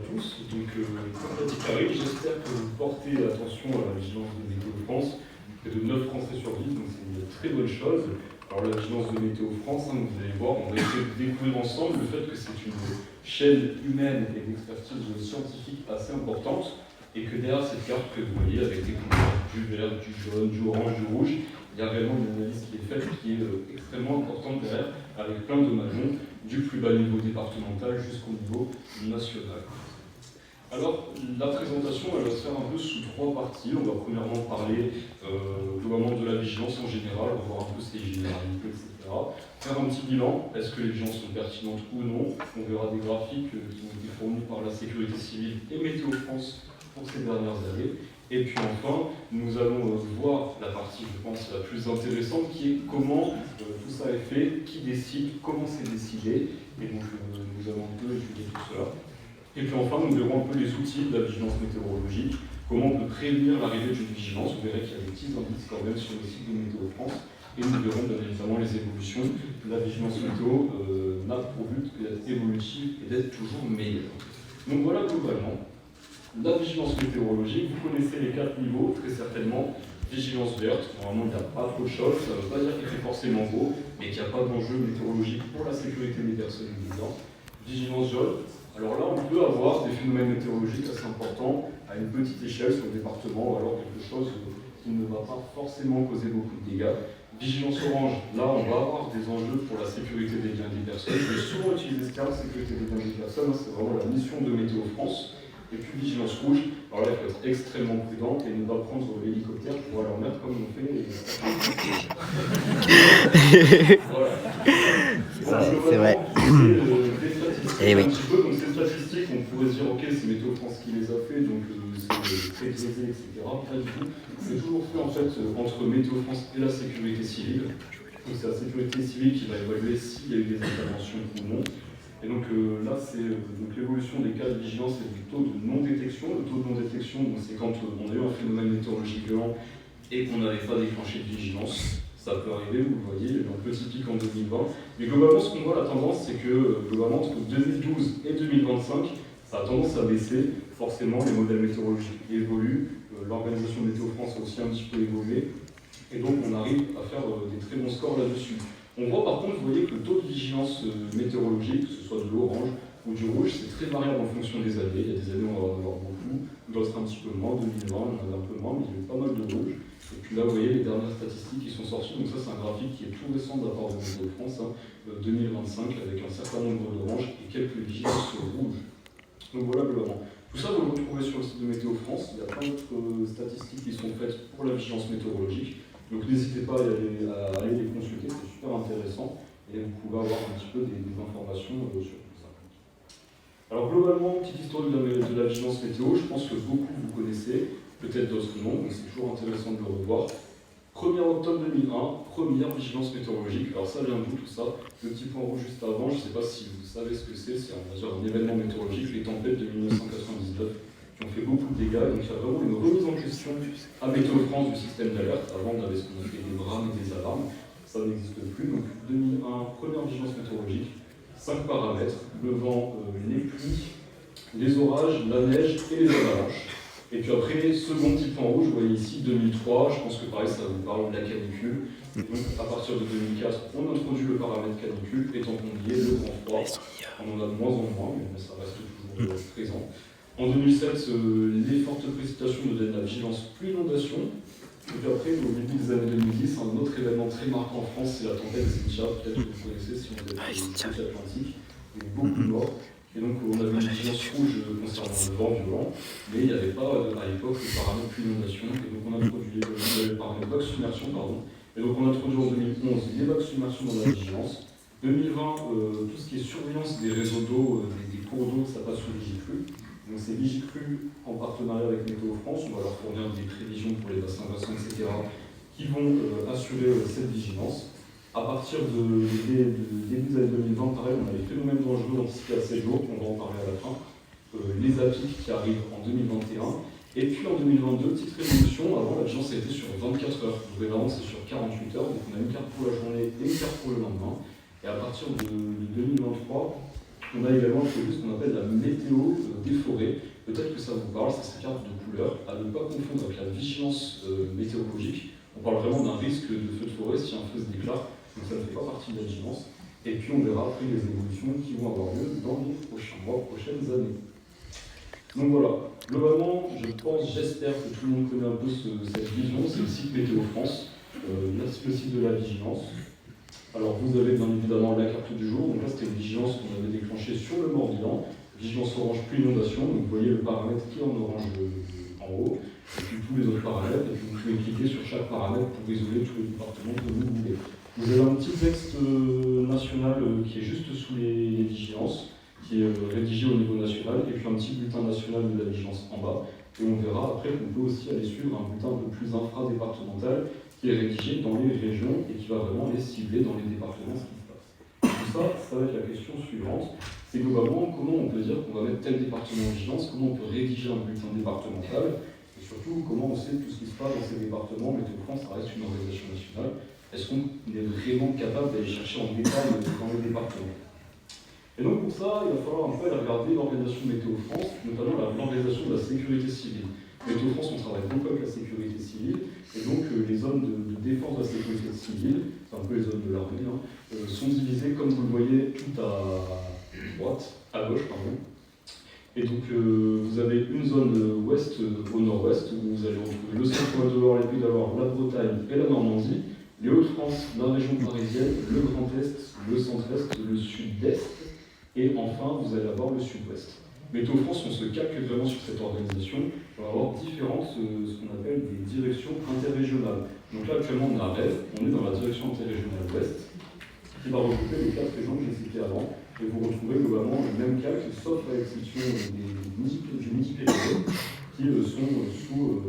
À tous. Donc, comme l'a dit Karine, j'espère que vous portez attention à la vigilance de Météo France. Près de 9 Français survivent, donc c'est une très bonne chose. Alors, la vigilance de Météo France, vous allez voir, on va essayer de découvrir ensemble le fait que c'est une chaîne humaine et d'expertise scientifique assez importante, et que derrière cette carte que vous voyez avec des couleurs du vert, du jaune, du orange, du rouge, il y a réellement une analyse qui est faite qui est extrêmement importante derrière, avec plein de maillons, du plus bas niveau départemental jusqu'au niveau national. Alors, la présentation, elle va se faire un peu sous 3 parties. On va premièrement parler globalement de la vigilance en général, on va voir un peu ses généralités, etc. Faire un petit bilan, est-ce que les vigilances sont pertinentes ou non. On verra des graphiques qui ont été fournis par la Sécurité civile et Météo France pour ces dernières années. Et puis enfin, nous allons voir la partie, je pense, la plus intéressante, qui est comment tout ça est fait, qui décide, comment c'est décidé. Et donc, nous allons un peu étudier tout cela. Et puis enfin, nous verrons un peu les outils de la vigilance météorologique, comment on peut prévenir l'arrivée d'une vigilance. Vous verrez qu'il y a des petits indices quand même sur le site de Météo France. Et nous verrons bien évidemment les évolutions. La vigilance météo n'a pour but d'être évolutive et d'être toujours meilleure. Donc voilà globalement. La vigilance météorologique, vous connaissez les 4 niveaux, très certainement. Vigilance verte, normalement il n'y a pas trop de choses, ça ne veut pas dire qu'il fait forcément beau, mais qu'il n'y a pas d'enjeu météorologique pour la sécurité des personnes dedans. Vigilance jaune, alors là on peut avoir des phénomènes météorologiques assez importants à une petite échelle sur le département, ou alors quelque chose qui ne va pas forcément causer beaucoup de dégâts. Vigilance orange, là on va avoir des enjeux pour la sécurité des biens des personnes. Je vais souvent utiliser ce terme, sécurité des biens des personnes, c'est vraiment la mission de Météo France. Et puis vigilance rouge, alors là il faut être extrêmement prudent et ne pas prendre l'hélicoptère pour aller en mer comme on fait. Voilà. C'est vrai. Des statistiques, Et oui. un petit peu, donc ces statistiques, on pourrait se dire ok c'est Météo France qui les a fait, donc c'est très biaisé, etc. Pas du tout. C'est toujours fait en fait entre Météo France et la sécurité civile. Donc c'est la sécurité civile qui va évaluer s'il y a eu des interventions ou non. Et donc là, c'est l'évolution des cas de vigilance et du taux de non-détection. Le taux de non-détection, c'est quand on a eu un phénomène météorologique violent et qu'on n'avait pas déclenché de vigilance. Ça peut arriver, vous le voyez, il y a eu un petit pic en 2020. Mais globalement, ce qu'on voit, la tendance, c'est que globalement, entre 2012 et 2025, ça a tendance à baisser. Forcément, les modèles météorologiques évoluent. L'organisation Météo France a aussi un petit peu évolué. Et donc, on arrive à faire des très bons scores là-dessus. On voit par contre, vous voyez que le taux de vigilance météorologique, que ce soit de l'orange ou du rouge, c'est très variable en fonction des années. Il y a des années où on va en avoir beaucoup, d'autres un petit peu moins. 2020, on en a un peu moins, mais il y a eu pas mal de rouge. Et puis là, vous voyez les dernières statistiques qui sont sorties. Donc ça, c'est un graphique qui est tout récent de la part de Météo France, 2025, avec un certain nombre d'oranges et quelques vigilances rouges. Donc voilà globalement. Tout ça, vous le retrouvez sur le site de Météo France. Il y a plein d'autres statistiques qui sont faites pour la vigilance météorologique. Donc n'hésitez pas à aller les consulter, c'est super intéressant et vous pouvez avoir un petit peu des informations sur tout ça. Alors globalement, petite histoire de la vigilance météo, je pense que beaucoup vous connaissez, peut-être d'autres non, mais c'est toujours intéressant de le revoir. 1er octobre 2001, première vigilance météorologique. Alors ça vient d'où tout ça? Le petit point rouge juste avant, je ne sais pas si vous savez ce que c'est on va dire un événement météorologique, les tempêtes de 1999. Qui ont fait beaucoup de dégâts, donc il y a vraiment une remise en question à Météo France du système d'alerte. Avant, on avait ce qu'on appelait des brames et des alarmes, ça n'existe plus. Donc 2001, première vigilance météorologique, 5 paramètres, le vent, les pluies, les orages, la neige et les avalanches. Et puis après, second petit point rouge, vous voyez ici 2003, je pense que pareil, ça vous parle de la canicule. Donc à partir de 2004, on introduit le paramètre canicule, étant qu'on y est, le grand froid. On en a de moins en moins, mais ça reste toujours présent. En 2007, les fortes précipitations nous donnent la vigilance plus inondation. Et puis après, au début des années 2010, un autre événement très marquant en France, c'est la tempête Cynthia. Peut-être que vous connaissez si vous êtes sur l'Atlantique. Il y a eu beaucoup de morts. Et donc on avait une vigilance rouge concernant le vent violent, mais il n'y avait pas à l'époque le paramètre plus inondation. Et donc on a introduit le paramètre vague submersion, pardon. Et donc on a introduit en 2011 les vagues submersion dans la vigilance. 2020, tout ce qui est surveillance des réseaux d'eau, des cours d'eau, ça passe sous Vigicru. Donc c'est Vigicru en partenariat avec Météo France, on va leur fournir des prévisions pour les bassins versants, etc., qui vont assurer cette vigilance. À partir de début des années 2020, pareil, on a les phénomènes dangereux anticipés à 7 jours, on va en parler à la fin, les APIC qui arrivent en 2021, et puis en 2022, petite révolution, avant la vigilance a été sur 24 heures, dorénavant c'est sur 48 heures, donc on a une carte pour la journée et une carte pour le lendemain, et à partir de 2023, On a également introduit ce qu'on appelle la météo des forêts. Peut-être que ça vous parle, c'est cette carte de couleur, à ne pas confondre avec la vigilance météorologique. On parle vraiment d'un risque de feu de forêt si un feu se déclare, donc ça ne fait pas partie de la vigilance. Et puis on verra après les évolutions qui vont avoir lieu dans les prochains mois, prochaines années. Donc voilà, globalement, j'espère que tout le monde connaît un peu cette vision, c'est le site Météo France, le site de la vigilance. Alors vous avez bien évidemment la carte du jour, donc là c'était une vigilance qu'on avait déclenchée sur le Morbihan, vigilance orange plus inondation, donc vous voyez le paramètre qui est en orange en haut, et puis tous les autres paramètres, et puis vous pouvez cliquer sur chaque paramètre pour isoler tous les départements que vous voulez. Vous avez un petit texte national qui est juste sous les vigilances, qui est rédigé au niveau national, et puis un petit bulletin national de la vigilance en bas. Et on verra après qu'on peut aussi aller suivre un bulletin un peu plus infra-départemental qui est rédigé dans les régions et qui va vraiment les cibler dans les départements ce qui se passe. Tout ça, ça va être la question suivante. C'est globalement comment on peut dire qu'on va mettre tel département en vigilance, comment on peut rédiger un bulletin départemental, et surtout comment on sait tout ce qui se passe dans ces départements. Météo France, ça reste une organisation nationale. Est-ce qu'on est vraiment capable d'aller chercher en détail dans les départements? Et donc pour ça, il va falloir un peu aller regarder l'organisation de Météo France, notamment l'organisation de la sécurité civile. Météo France, on travaille beaucoup avec la sécurité civile, et donc les zones de défense de la sécurité civile, c'est un peu les zones de l'armée, sont divisées, comme vous le voyez, tout à gauche, pardon. Et donc vous avez une zone ouest au nord-ouest, où vous allez retrouver le centre-ouest de l'Or, les Pays de la Loire, la Bretagne et la Normandie, les Hauts-de-France, la région parisienne, le Grand Est, le Centre-Est, le Sud-Est, et enfin vous allez avoir le Sud-Ouest. Météo France, on se calque vraiment sur cette organisation. On va avoir différentes, ce qu'on appelle des directions interrégionales. Donc là, actuellement, on est à Rêve, on est dans la direction interrégionale Ouest, qui va regrouper les 4 régions que j'ai citées avant. Et vous retrouvez globalement le même calque, sauf à l'exception du Midi-Pyrénées, qui sont sous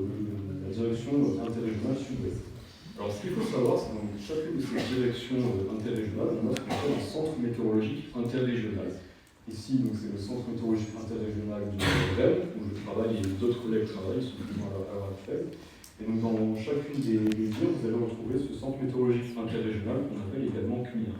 la direction interrégionale Sud-Ouest. Alors, ce qu'il faut savoir, c'est que dans chacune de ces directions interrégionales, on a ce qu'on appelle un centre météorologique interrégional. Ici, c'est le centre météorologique interrégional du Rhône, où je travaille et d'autres collègues travaillent, sont plus à l'heure actuelle. Et donc, dans chacune des villes, vous allez retrouver ce centre météorologique interrégional qu'on appelle également CNIR.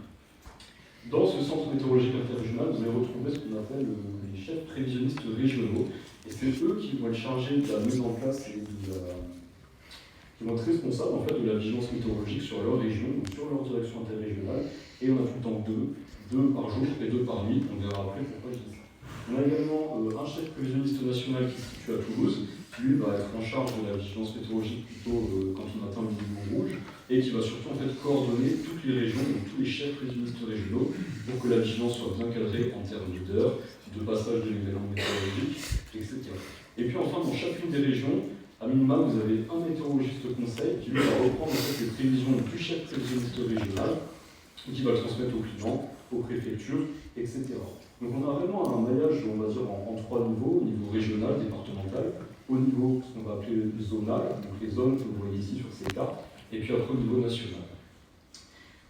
Dans ce centre météorologique interrégional, vous allez retrouver ce qu'on appelle les chefs prévisionnistes régionaux. Et c'est eux qui vont être chargés de la mise en place et qui vont être responsables en fait, de la vigilance météorologique sur leur région, donc sur leur direction interrégionale. Et on a tout le temps deux par jour et 2 par nuit. On verra après pourquoi je dis ça. On a également un chef prévisionniste national qui se situe à Toulouse. Lui va être en charge de la vigilance météorologique plutôt quand on atteint le niveau rouge, et qui va surtout en fait coordonner toutes les régions, donc tous les chefs prévisionnistes régionaux, pour que la vigilance soit bien cadrée en termes d'heures, de passage de l'événement météorologique, etc. Et puis enfin, dans chacune des régions, à minima, vous avez un météorologiste conseil qui lui va reprendre en fait, les prévisions du chef prévisionniste régional, qui va le transmettre aux clients, aux préfectures, etc. Donc on a vraiment un maillage, on va dire, en 3 niveaux, au niveau régional, départemental, au niveau, ce qu'on va appeler zonal, donc les zones que vous voyez ici sur ces cartes, et puis après au niveau national.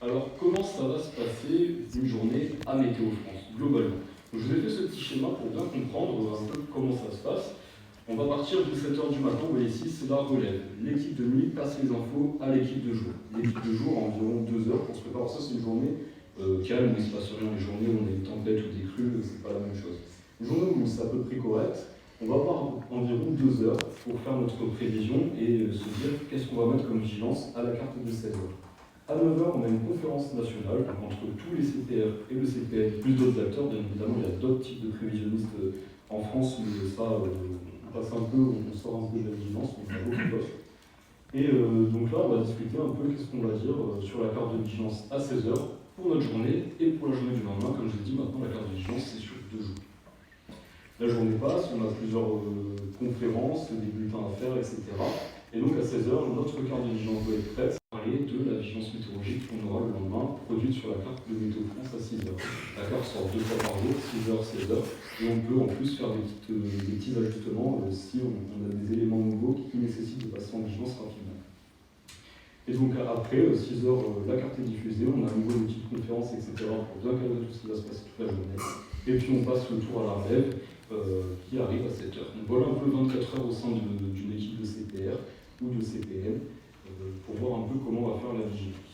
Alors comment ça va se passer une journée à Météo France, globalement? Donc, je vous ai fait ce petit schéma pour bien comprendre un peu comment ça se passe. On va partir de 7h du matin, vous voyez ici, c'est la relève. L'équipe de nuit passe les infos à l'équipe de jour. L'équipe de jour a environ 2 heures pour se préparer. Ça, c'est une journée calme, où il ne se passe rien. Les journées où on a une tempête ou des crues, c'est pas la même chose. Une journée où c'est à peu près correct, on va avoir environ 2 heures pour faire notre prévision et se dire qu'est-ce qu'on va mettre comme vigilance à la carte de 16h. À 9h, on a une conférence nationale entre tous les CPR et le CPN, plus d'autres acteurs. Bien évidemment, il y a d'autres types de prévisionnistes en France, mais ça, on passe un peu, on sort un peu de la vigilance, mais on a beaucoup d'autres. Et donc là, on va discuter un peu qu'est-ce qu'on va dire sur la carte de vigilance à 16h pour notre journée et pour la journée du lendemain. Comme je l'ai dit, maintenant, la carte de vigilance, c'est sur 2 jours. La journée passe, on a plusieurs conférences, des bulletins à faire, etc. Et donc à 16h, notre carte de vigilance doit être prête pour parler de la vigilance météorologique qu'on aura le lendemain, produite sur la carte de Météo France à 6h. La carte sort 2 fois par jour, 6h, 16h, et on peut en plus faire des petits ajustements si on a des éléments nouveaux qui nécessitent de passer en vigilance rapidement. Et donc après, 6h, la carte est diffusée, on a à nouveau une petite conférence, etc. pour bien cadrer tout ce qui va se passer toute la journée. Et puis on passe le tour à la relève, qui arrive à 7h. Donc voilà un peu 24 heures au sein d'une équipe de CPR ou de CPN pour voir un peu comment on va faire la vigilance.